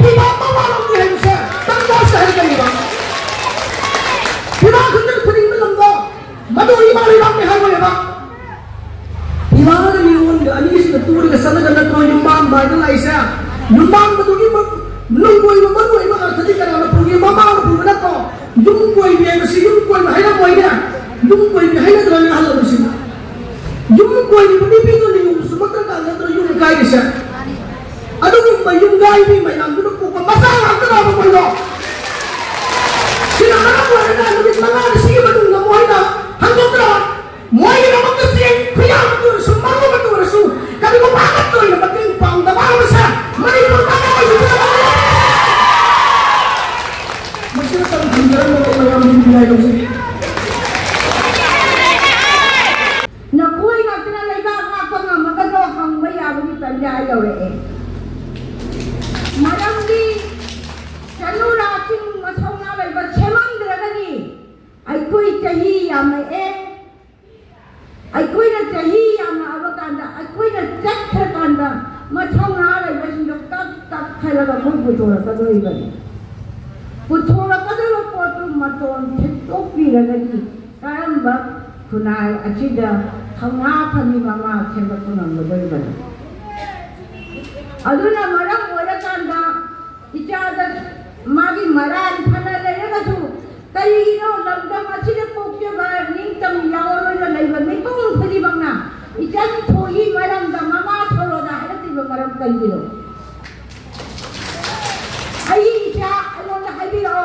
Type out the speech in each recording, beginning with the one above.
Piba mamalong di hense, tangga sa hense. Piba kundir kuning melanggo, madu imali lang ni halwa ba. Piba na niyon ga anis na turi ka sana ganda ko yung mamba na laisa. Yung mamba to yung lungkoy mo magoy mga tadi ka na pugi mama na pugi na ko. Yung koy biya na si yung koy na hayna koy na. Yung koy biya hayna dala ni halwa si. Yung koy ni pinipino ni yung sumatang ka na yung kay siya. Ano yung gay ni may nang dulog ko masama ka na mo yo. Sila na ko na nabit mga sige ba nung namuhay na hanggang na moy na magkasiyang kaya mo sumago ba to rasu kami ko bakit to na maging pang dabaw sa Manipur pa ko masira tang hindaran mo ko na yung binay ko sige nakuha nga tinalaiba nga pa nga magano hang mayaw ni tanyayaw mayamgi jalura king masawna laiba chemang dragani ai koi chahi yamae ai koi na chahi yama abakanda ai koi na jakha kanda masawna laiba sindok tak khalaga moi butora kadoi bani butora kadoi potu maton thitopi ragani karamba kunai achida thanga khani mama kheba kunam bodoi bani aduna maram orakanda ichada magi maran thana leragasu kaino lamdam achida pokya ba ningtam yawro la leiba mikong thali bangna ichan thoi maram da mama thoro da halati ba maram kalbiro ai icha alona haibiro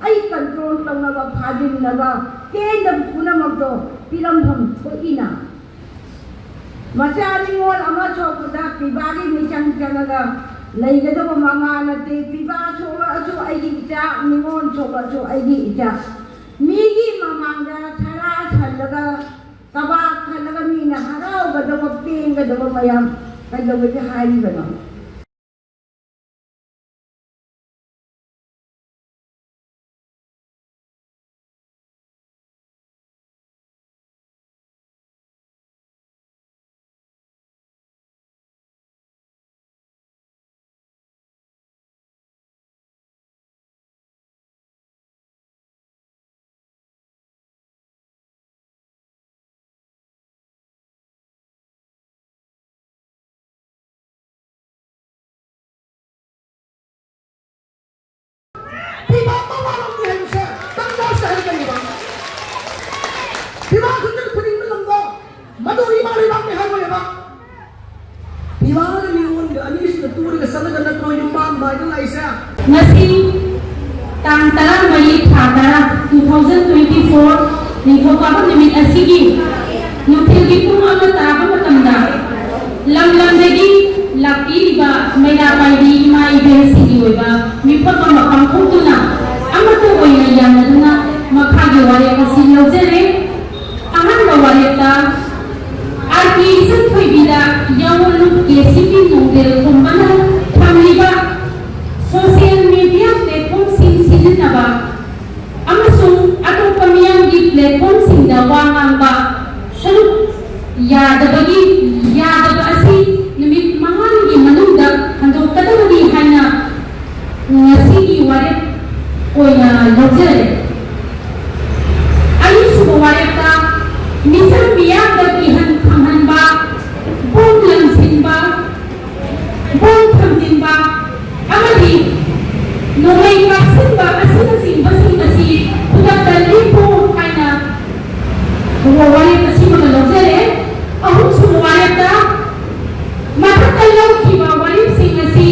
ai control tawna ba phadin na ba kendam punamagdo pilamham thoina Masari ngol ama chokuda pibagi michang chanaga laigado mama nate piba choba achu aigi icha mingon choba achu aigi icha migi mamanga thara thalaga kaba thalaga mina harau gadawa ping gadawa mayam kadawa je hari bana Piba mamalong di hense, tangga sa hense ba. Piba kundir kuning melanggo, madu imali lang ni halwa ba. Piba na niyon ga anis na turi ka sana ganda ko yung mamba na laisa. Ngasi tang tarang May Thadara 2024 ningthokaba numit asigi nuthilgi pung ama taraba matamda lamlamdagi laklakliba mayokta ima ibensigi oiba mipaka makam khongtuna amato oina yamnaduna makhagi warep asi laujare ahanba warepta Echanthoibi da KCP Nongdrenkhomba thamlakliba social media platform sizinaba amasung atopa miyamgi platform singda wangangba sarup yadaba asi numit mangangi manungda handok kadawani haina ngasigi warep oina laujare ayi suba warepta misal miyamda ihan khamhanba bong lamsinba bong thamjinba amadi nongai paksinba asing kudakta lipo kaina warep asi mga laujare ahum suba warepta matakalaw warep sing asi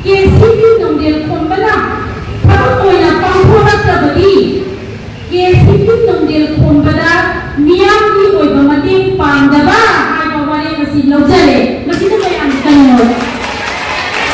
KCP Nongdrenkhomba na thapok oina panghorakrabagi KCP Nongdrenkhomba da miyamgi oiba mateng pangdaba haiba warep asi laujare